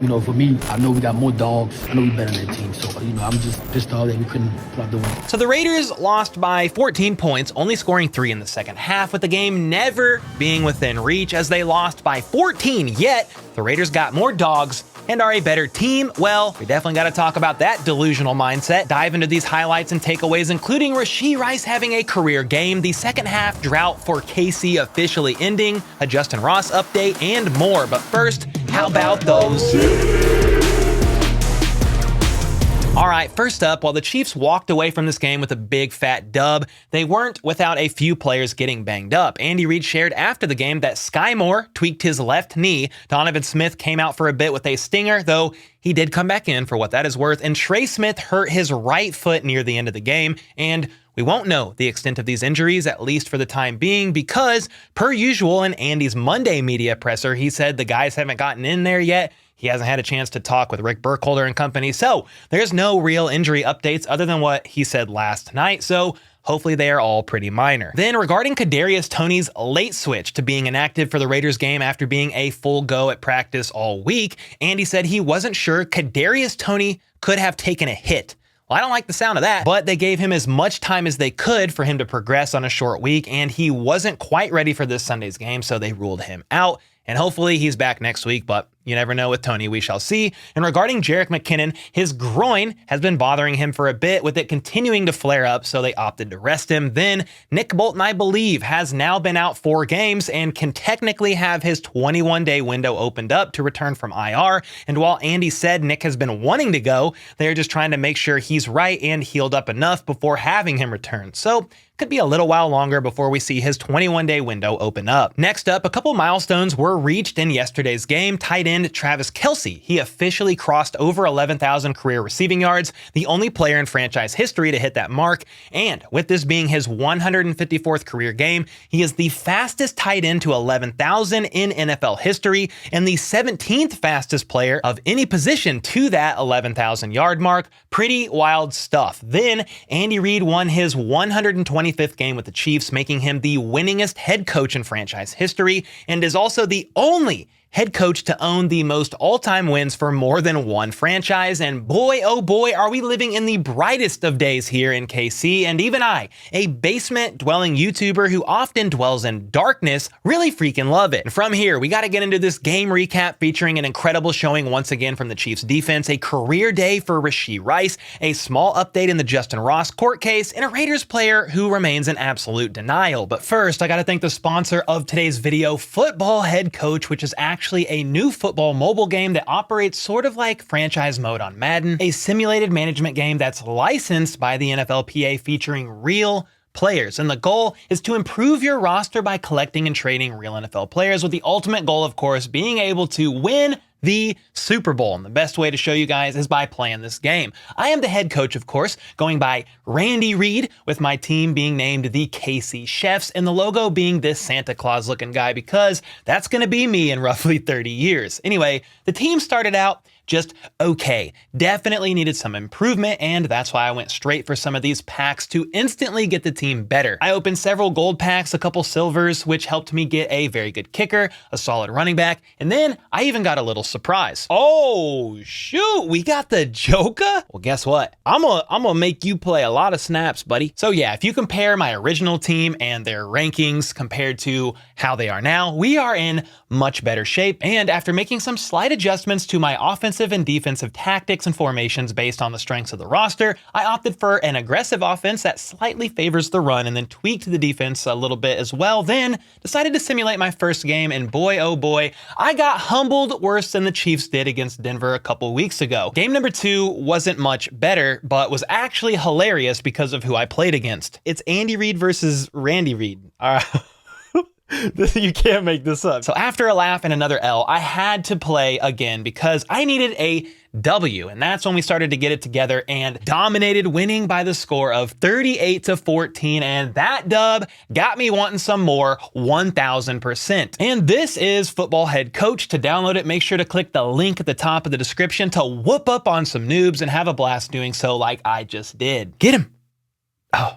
You know, for me, I know we got more dogs. I know we better than that team. So, you know, I'm just pissed off that we couldn't pull out the win. So the Raiders lost by 14 points, only scoring 3 in the second half, with the game never being within reach as they lost by 14. Yet, the Raiders got more dogs and are a better team. Well, we definitely got to talk about that delusional mindset. Dive into these highlights and takeaways, including Rashee Rice having a career game, the second half drought for KC officially ending, a Justyn Ross update, and more. But first, how about those? All right, first up, while the Chiefs walked away from this game with a big fat dub, they weren't without a few players getting banged up. Andy Reid shared after the game that Sky Moore tweaked his left knee. Donovan Smith came out for a bit with a stinger, though he did come back in for what that is worth. And Trey Smith hurt his right foot near the end of the game. And we won't know the extent of these injuries, at least for the time being, because per usual in Andy's Monday media presser, he said the guys haven't gotten in there yet. He hasn't had a chance to talk with Rick Burkholder and company, so there's no real injury updates other than what he said last night, so hopefully they are all pretty minor. Then regarding Kadarius Toney's late switch to being inactive for the Raiders game after being a full go at practice all week, Andy said he wasn't sure Kadarius Toney could have taken a hit. Well, I don't like the sound of that, but they gave him as much time as they could for him to progress on a short week, and he wasn't quite ready for this Sunday's game, so they ruled him out. And hopefully he's back next week, but you never know with Toney, we shall see. And regarding Jerick McKinnon, his groin has been bothering him for a bit, with it continuing to flare up, so they opted to rest him. Then Nick Bolton, I believe, has now been out 4 games and can technically have his 21-day window opened up to return from IR. And while Andy said Nick has been wanting to go, they're just trying to make sure he's right and healed up enough before having him return. So could be a little while longer before we see his 21-day window open up. Next up, a couple milestones were reached in yesterday's game. Tight end Travis Kelce, he officially crossed over 11,000 career receiving yards, the only player in franchise history to hit that mark. And with this being his 154th career game, he is the fastest tight end to 11,000 in NFL history and the 17th fastest player of any position to that 11,000 yard mark. Pretty wild stuff. Then Andy Reid won his 125th game with the Chiefs, making him the winningest head coach in franchise history, and is also the only head coach to own the most all-time wins for more than one franchise. And boy, oh boy, are we living in the brightest of days here in KC. And even I, a basement-dwelling YouTuber who often dwells in darkness, really freaking love it. And from here, we got to get into this game recap featuring an incredible showing once again from the Chiefs defense, a career day for Rashee Rice, a small update in the Justyn Ross court case, and a Raiders player who remains in absolute denial. But first, I got to thank the sponsor of today's video, Football Head Coach, which is actually a new football mobile game that operates sort of like franchise mode on Madden, a simulated management game that's licensed by the NFLPA featuring real players. And the goal is to improve your roster by collecting and trading real NFL players, with the ultimate goal, of course, being able to win the Super Bowl. And the best way to show you guys is by playing this game. I am the head coach, of course, going by Randy Reid, with my team being named the KC Chefs and the logo being this Santa Claus looking guy, because that's going to be me in roughly 30 years. Anyway, the team started out just okay. Definitely needed some improvement, and that's why I went straight for some of these packs to instantly get the team better. I opened several gold packs, a couple silvers, which helped me get a very good kicker, a solid running back, and then I even got a little surprise. Oh, shoot, we got the Joker? Well, guess what? I'm gonna make you play a lot of snaps, buddy. So yeah, if you compare my original team and their rankings compared to how they are now, we are in much better shape. And after making some slight adjustments to my offensive and defensive tactics and formations based on the strengths of the roster, I opted for an aggressive offense that slightly favors the run, and then tweaked the defense a little bit as well. Then decided to simulate my first game, and boy, oh boy, I got humbled worse than the Chiefs did against Denver a couple weeks ago. Game number 2 wasn't much better, but was actually hilarious because of who I played against. It's Andy Reid versus Randy Reid. You can't make this up. So after a laugh and another L, I had to play again because I needed a W, and that's when we started to get it together and dominated, winning by the score of 38-14, and that dub got me wanting some more 1000%. And this is Football Head Coach. To download it, make sure to click the link at the top of the description to whoop up on some noobs and have a blast doing so like I just did. Get him. Oh.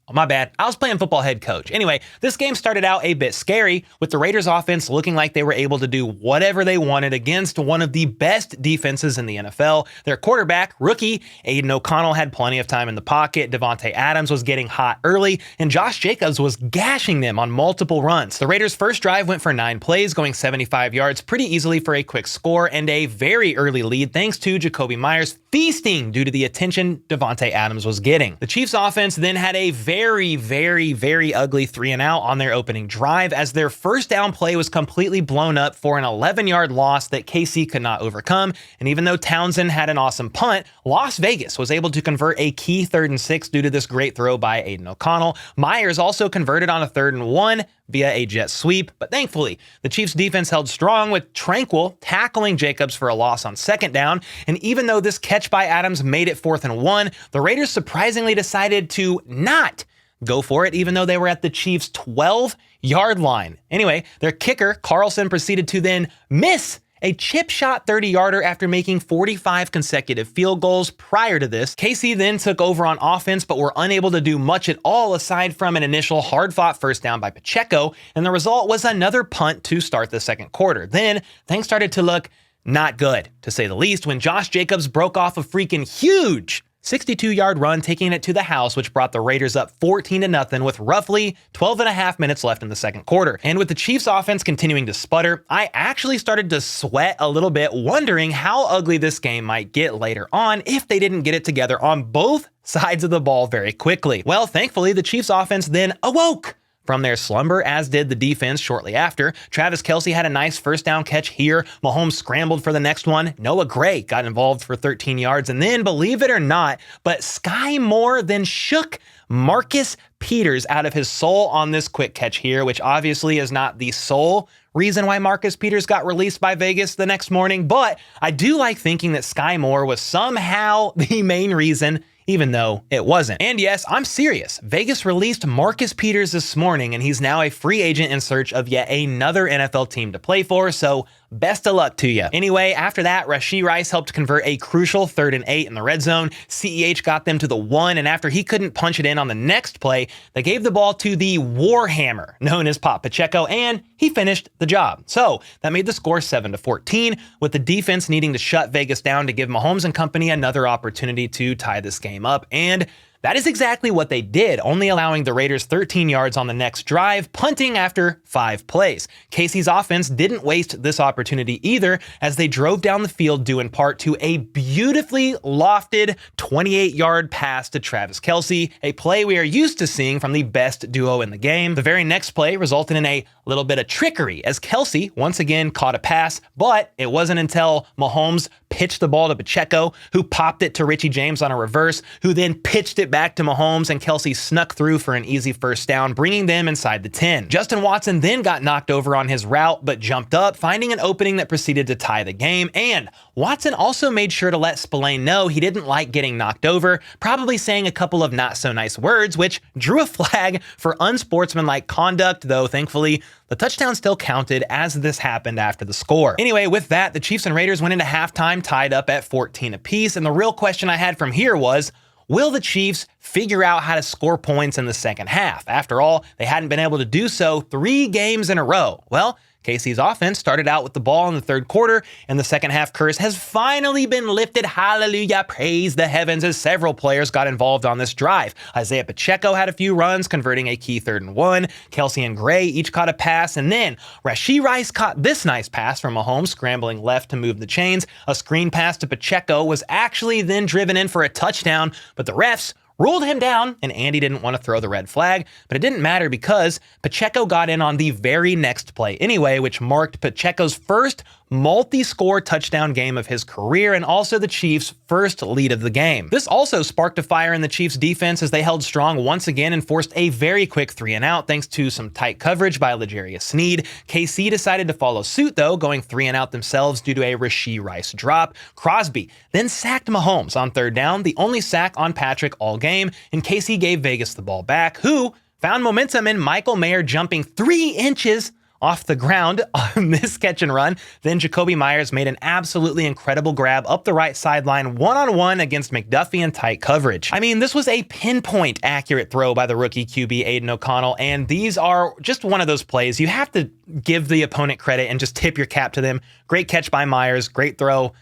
Oh, my bad. I was playing football head coach. Anyway, this game started out a bit scary, with the Raiders offense looking like they were able to do whatever they wanted against one of the best defenses in the NFL. Their quarterback, rookie Aidan O'Connell, had plenty of time in the pocket. Davante Adams was getting hot early, and Josh Jacobs was gashing them on multiple runs. The Raiders' first drive went for 9 plays, going 75 yards pretty easily for a quick score and a very early lead thanks to Jacoby Myers feasting due to the attention Davante Adams was getting. The Chiefs offense then had a very ugly 3-and-out on their opening drive, as their first down play was completely blown up for an 11-yard loss that Kelce could not overcome. And even though Townsend had an awesome punt, Las Vegas was able to convert a key 3rd and 6 due to this great throw by Aidan O'Connell. Myers also converted on a 3rd and 1 via a jet sweep, but thankfully, the Chiefs defense held strong, with Tranquil tackling Jacobs for a loss on 2nd down. And even though this catch by Adams made it 4th and 1, the Raiders surprisingly decided to not go for it, even though they were at the Chiefs' 12-yard line. Anyway, their kicker, Carlson, proceeded to then miss a chip shot 30-yarder after making 45 consecutive field goals prior to this. KC then took over on offense, but were unable to do much at all aside from an initial hard-fought first down by Pacheco, and the result was another punt to start the second quarter. Then, things started to look not good, to say the least, when Josh Jacobs broke off a freaking huge 62-yard run, taking it to the house, which brought the Raiders up 14-0 with roughly 12.5 minutes left in the second quarter. And with the Chiefs offense continuing to sputter, I actually started to sweat a little bit, wondering how ugly this game might get later on if they didn't get it together on both sides of the ball very quickly. Well, thankfully, the Chiefs offense then awoke from their slumber, as did the defense shortly after. Travis Kelce had a nice first down catch here. Mahomes scrambled for the next one. Noah Gray got involved for 13 yards. And then, believe it or not, but Sky Moore then shook Marcus Peters out of his soul on this quick catch here, which obviously is not the sole reason why Marcus Peters got released by Vegas the next morning. But I do like thinking that Sky Moore was somehow the main reason, even though it wasn't. And yes, I'm serious. Vegas released Marcus Peters this morning, and he's now a free agent in search of yet another NFL team to play for, so best of luck to you. Anyway, after that, Rashee Rice helped convert a crucial 3rd and 8 in the red zone. CEH got them to the 1, and after he couldn't punch it in on the next play, they gave the ball to the Warhammer, known as Pop Pacheco, and he finished the job. So that made the score 7-14, with the defense needing to shut Vegas down to give Mahomes and company another opportunity to tie this game up. And that is exactly what they did, only allowing the Raiders 13 yards on the next drive, punting after 5 plays. Casey's offense didn't waste this opportunity either, as they drove down the field due in part to a beautifully lofted 28-yard pass to Travis Kelce, a play we are used to seeing from the best duo in the game. The very next play resulted in a little bit of trickery, as Kelce once again caught a pass, but it wasn't until Mahomes pitched the ball to Pacheco, who popped it to Richie James on a reverse, who then pitched it back to Mahomes, and Kelce snuck through for an easy first down, bringing them inside the 10. Justin Watson then got knocked over on his route, but jumped up, finding an opening that proceeded to tie the game. And Watson also made sure to let Spillane know he didn't like getting knocked over, probably saying a couple of not so nice words, which drew a flag for unsportsmanlike conduct, though thankfully the touchdown still counted, as this happened after the score. Anyway, with that, the Chiefs and Raiders went into halftime tied up at 14 apiece, and the real question I had from here was, will the Chiefs figure out how to score points in the second half? After all, they hadn't been able to do so 3 games in a row. Well, KC's offense started out with the ball in the third quarter, and the second half curse has finally been lifted. Hallelujah, praise the heavens, as several players got involved on this drive. Isaiah Pacheco had a few runs, converting a key 3rd and 1. Kelce and Gray each caught a pass, and then Rashee Rice caught this nice pass from Mahomes, scrambling left to move the chains. A screen pass to Pacheco was actually then driven in for a touchdown, but the refs ruled him down, and Andy didn't want to throw the red flag, but it didn't matter because Pacheco got in on the very next play anyway, which marked Pacheco's first multi-score touchdown game of his career, and also the Chiefs' first lead of the game. This also sparked a fire in the Chiefs' defense as they held strong once again and forced a very quick 3-and-out thanks to some tight coverage by L'Jarius Sneed. KC decided to follow suit though, going 3-and-out themselves due to a Rashee Rice drop. Crosby then sacked Mahomes on 3rd down, the only sack on Patrick all game, and KC gave Vegas the ball back, who found momentum in Michael Mayer jumping 3 inches off the ground on this catch and run. Then Jakobi Meyers made an absolutely incredible grab up the right sideline, one-on-one against McDuffie in tight coverage. I mean, this was a pinpoint accurate throw by the rookie QB Aiden O'Connell, and these are just one of those plays you have to give the opponent credit and just tip your cap to them. Great catch by Meyers, great throw,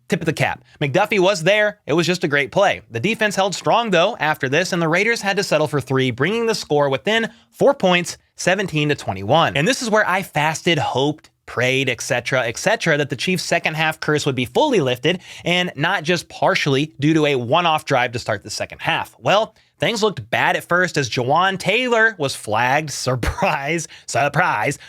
tip of the cap. McDuffie was there. It was just a great play. The defense held strong, though, after this, and the Raiders had to settle for 3, bringing the score within 4 points, 17-21. And this is where I fasted, hoped, prayed, etc., that the Chiefs' second half curse would be fully lifted and not just partially due to a one-off drive to start the second half. Well, things looked bad at first as Jawaan Taylor was flagged, surprise,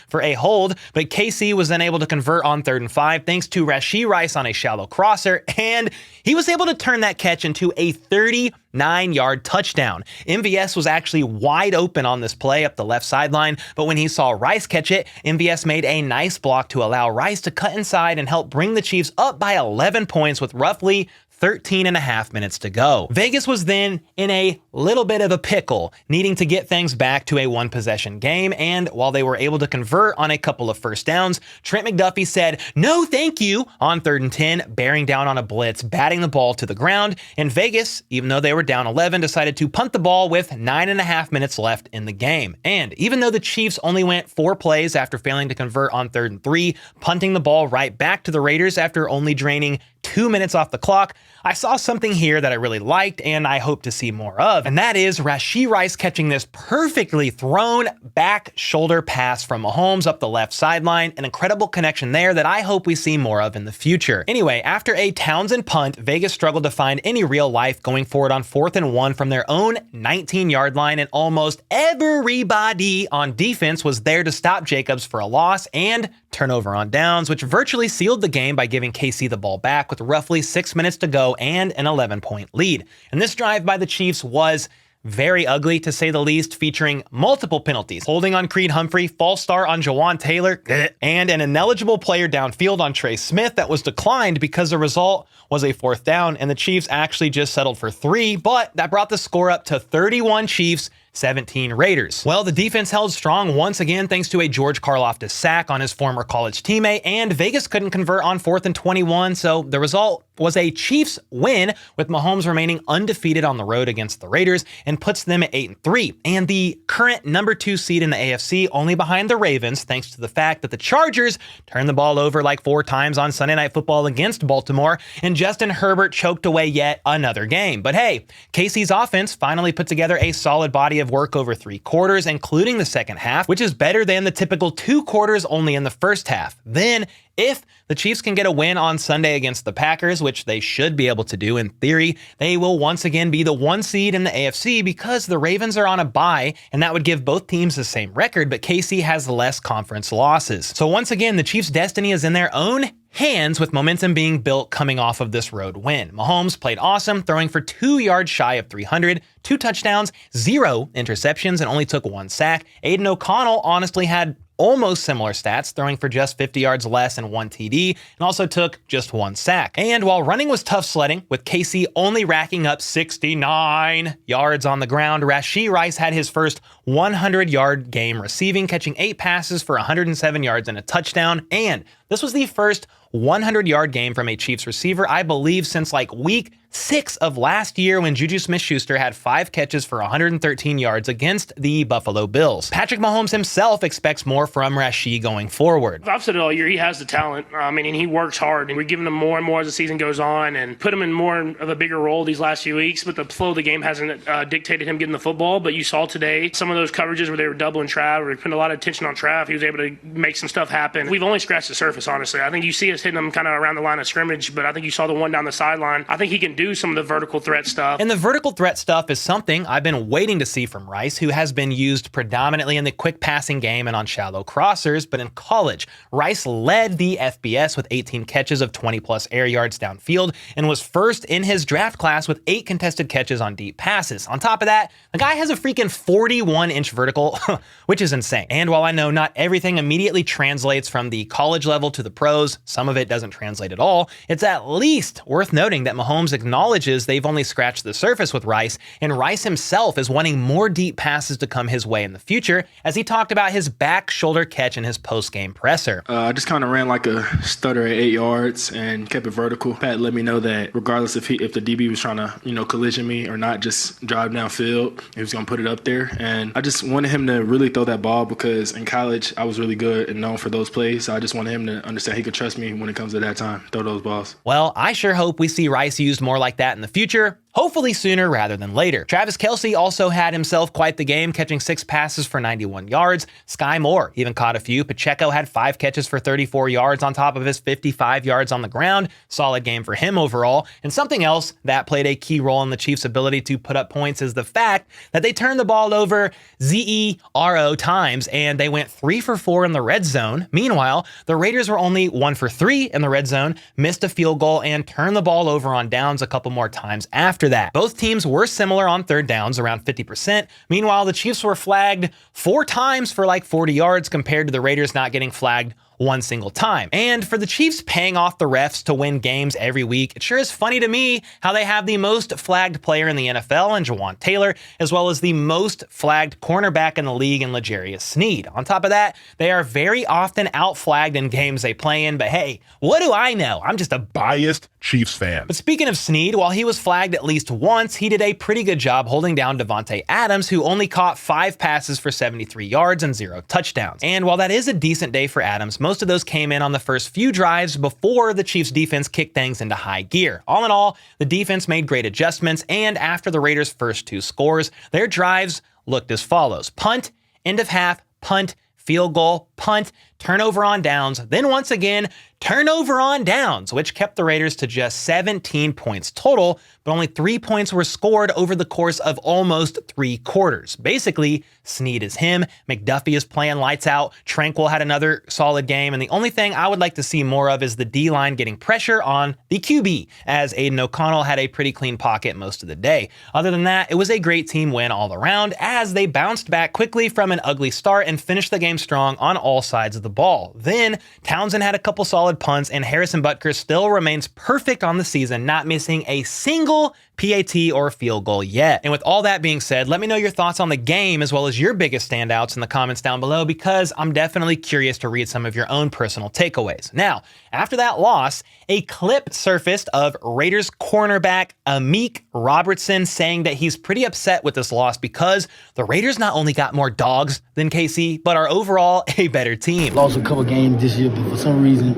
for a hold, but Kelce was then able to convert on 3rd and 5 thanks to Rashee Rice on a shallow crosser, and he was able to turn that catch into a 39-yard touchdown. MVS was actually wide open on this play up the left sideline, but when he saw Rice catch it, MVS made a nice block to allow Rice to cut inside and help bring the Chiefs up by 11 points with roughly 13 and a half minutes to go. Vegas was then in a little bit of a pickle, needing to get things back to a one-possession game, and while they were able to convert on a couple of first downs, Trent McDuffie said, "No thank you," on 3rd and 10, bearing down on a blitz, batting the ball to the ground, and Vegas, even though they were down 11, decided to punt the ball with 9.5 minutes left in the game. And even though the Chiefs only went 4 plays after failing to convert on 3rd and 3, punting the ball right back to the Raiders after only draining 2 minutes off the clock, I saw something here that I really liked and I hope to see more of, and that is Rashee Rice catching this perfectly thrown back shoulder pass from Mahomes up the left sideline, an incredible connection there that I hope we see more of in the future. Anyway, after a Townsend punt, Vegas struggled to find any real life going forward on 4th and 1 from their own 19-yard line, and almost everybody on defense was there to stop Jacobs for a loss and turnover on downs, which virtually sealed the game by giving Kelce the ball back with roughly 6 minutes to go and an 11-point lead. And this drive by the Chiefs was very ugly, to say the least, featuring multiple penalties, holding on Creed Humphrey, false start on Jawaan Taylor, and an ineligible player downfield on Trey Smith that was declined because the result was a 4th down, and the Chiefs actually just settled for 3, but that brought the score up to 31 Chiefs, 17 Raiders. Well, the defense held strong once again thanks to a George Karlaftis sack on his former college teammate, and Vegas couldn't convert on 4th and 21, so the result was a Chiefs win, with Mahomes remaining undefeated on the road against the Raiders and puts them at 8-3, and the current number 2 seed in the AFC, only behind the Ravens, thanks to the fact that the Chargers turned the ball over like 4 times on Sunday Night Football against Baltimore, and Justin Herbert choked away yet another game. But hey, Casey's offense finally put together a solid body of work over 3 quarters, including the second half, which is better than the typical 2 quarters only in the first half. Then, if the Chiefs can get a win on Sunday against the Packers, which they should be able to do in theory, they will once again be the 1 seed in the AFC because the Ravens are on a bye, and that would give both teams the same record, but KC has less conference losses. So once again, the Chiefs' destiny is in their own hands, with momentum being built coming off of this road win. Mahomes played awesome, throwing for 2 yards shy of 300, 2 touchdowns, 0 interceptions, and only took 1 sack. Aiden O'Connell honestly had almost similar stats, throwing for just 50 yards less and 1 TD, and also took just 1 sack. And while running was tough sledding, with KC only racking up 69 yards on the ground, Rashee Rice had his first 100-yard game receiving, catching 8 passes for 107 yards and a touchdown, and this was the first 100-yard game from a Chiefs receiver, I believe, since like week 6 of last year when Juju Smith-Schuster had 5 catches for 113 yards against the Buffalo Bills. Patrick Mahomes himself expects more from Rashee going forward. I've said it all year, he has the talent. And he works hard. And we're giving him more and more as the season goes on and put him in more of a bigger role these last few weeks. But the flow of the game hasn't dictated him getting the football. But you saw today some of those coverages where they were doubling Trav, or putting a lot of attention on Trav. He was able to make some stuff happen. We've only scratched the surface, honestly. I think you see us hitting him kind of around the line of scrimmage, but I think you saw the one down the sideline. I think he can do some of the vertical threat stuff. And the vertical threat stuff is something I've been waiting to see from Rice, who has been used predominantly in the quick passing game and on shallow crossers, but in college, Rice led the FBS with 18 catches of 20-plus air yards downfield and was first in his draft class with 8 contested catches on deep passes. On top of that, the guy has a freaking 41-inch vertical, which is insane. And while I know not everything immediately translates from the college level to the pros, some of of it doesn't translate at all, it's at least worth noting that Mahomes acknowledges they've only scratched the surface with Rice, and Rice himself is wanting more deep passes to come his way in the future, as he talked about his back shoulder catch in his post-game presser. I just kind of ran like a stutter at 8 yards and kept it vertical. Pat let me know that regardless if the DB was trying to, collision me or not, just drive downfield, he was going to put it up there. And I just wanted him to really throw that ball because in college I was really good and known for those plays. So I just wanted him to understand he could trust me when it comes to that time, throw those balls. Well, I sure hope we see Rice used more like that in the future. Hopefully sooner rather than later. Travis Kelce also had himself quite the game, catching 6 passes for 91 yards. Sky Moore even caught a few. Pacheco had 5 catches for 34 yards on top of his 55 yards on the ground. Solid game for him overall. And something else that played a key role in the Chiefs' ability to put up points is the fact that they turned the ball over 0 times and they went 3 for 4 in the red zone. Meanwhile, the Raiders were only 1 for 3 in the red zone, missed a field goal, and turned the ball over on downs a couple more times after that. Both teams were similar on third downs, around 50%. Meanwhile, the Chiefs were flagged 4 times for like 40 yards compared to the Raiders not getting flagged 1 single time. And for the Chiefs paying off the refs to win games every week, it sure is funny to me how they have the most flagged player in the NFL in Jawan Taylor, as well as the most flagged cornerback in the league in L'Jarius Sneed. On top of that, they are very often out-flagged in games they play in, but hey, what do I know? I'm just a biased Chiefs fan. But speaking of Sneed, while he was flagged at least once, he did a pretty good job holding down Davante Adams, who only caught 5 passes for 73 yards and 0 touchdowns. And while that is a decent day for Adams, most of those came in on the first few drives before the Chiefs defense kicked things into high gear. All in all, the defense made great adjustments, and after the Raiders' first 2 scores, their drives looked as follows: punt, end of half, punt, field goal, punt, turnover on downs, then once again, turnover on downs, which kept the Raiders to just 17 points total, but only 3 points were scored over the course of almost 3 quarters. Basically, Sneed is him, McDuffie is playing lights out, Tranquil had another solid game, and the only thing I would like to see more of is the D-line getting pressure on the QB, as Aiden O'Connell had a pretty clean pocket most of the day. Other than that, it was a great team win all around, as they bounced back quickly from an ugly start and finished the game strong on all sides of the ball. Then, Townsend had a couple solid punts, and Harrison Butker still remains perfect on the season, not missing a single PAT or field goal yet. And with all that being said, let me know your thoughts on the game as well as your biggest standouts in the comments down below, because I'm definitely curious to read some of your own personal takeaways. Now, after that loss, a clip surfaced of Raiders cornerback Amik Robertson saying that he's pretty upset with this loss because the Raiders not only got more dogs than KC, but are overall a better team. Lost a couple games this year, but for some reason,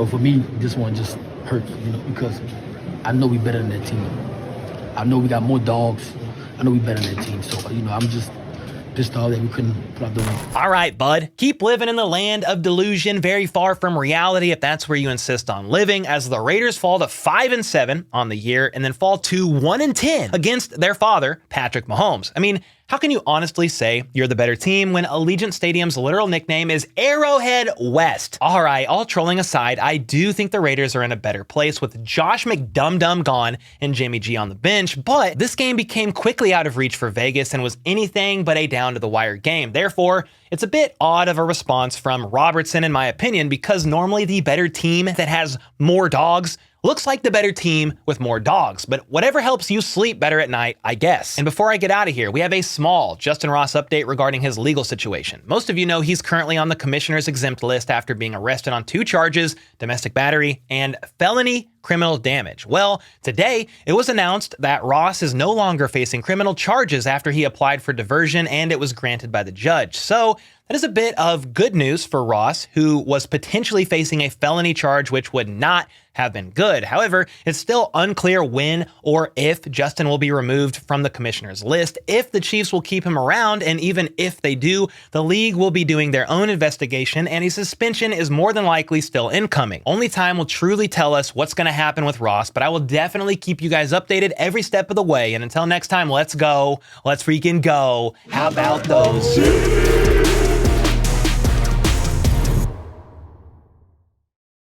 for me, this one just hurts, because I know we better than that team. I know we got more dogs. I know we better than that team. So, I'm just pissed off that we couldn't put out the win. All right, bud. Keep living in the land of delusion, very far from reality if that's where you insist on living, as the Raiders fall to 5-7 on the year and then fall to 1-10 against their father, Patrick Mahomes. I mean, how can you honestly say you're the better team when Allegiant Stadium's literal nickname is Arrowhead West? All right, all trolling aside, I do think the Raiders are in a better place with Josh McDumdum gone and Jimmy G on the bench, but this game became quickly out of reach for Vegas and was anything but a down-to-the-wire game. Therefore, it's a bit odd of a response from Robertson, in my opinion, because normally the better team that has more dogs looks like the better team with more dogs, but whatever helps you sleep better at night, I guess. And before I get out of here, we have a small Justyn Ross update regarding his legal situation. Most of you know he's currently on the commissioner's exempt list after being arrested on 2 charges, domestic battery and felony criminal damage. Well, today it was announced that Ross is no longer facing criminal charges after he applied for diversion and it was granted by the judge. So that is a bit of good news for Ross, who was potentially facing a felony charge which would not have been good. However, it's still unclear when or if Justyn will be removed from the commissioner's list, if the Chiefs will keep him around, and even if they do, the league will be doing their own investigation and a suspension is more than likely still incoming. Only time will truly tell us what's going to happen with Ross, but I will definitely keep you guys updated every step of the way. And until next time, let's go. Let's freaking go. How about those?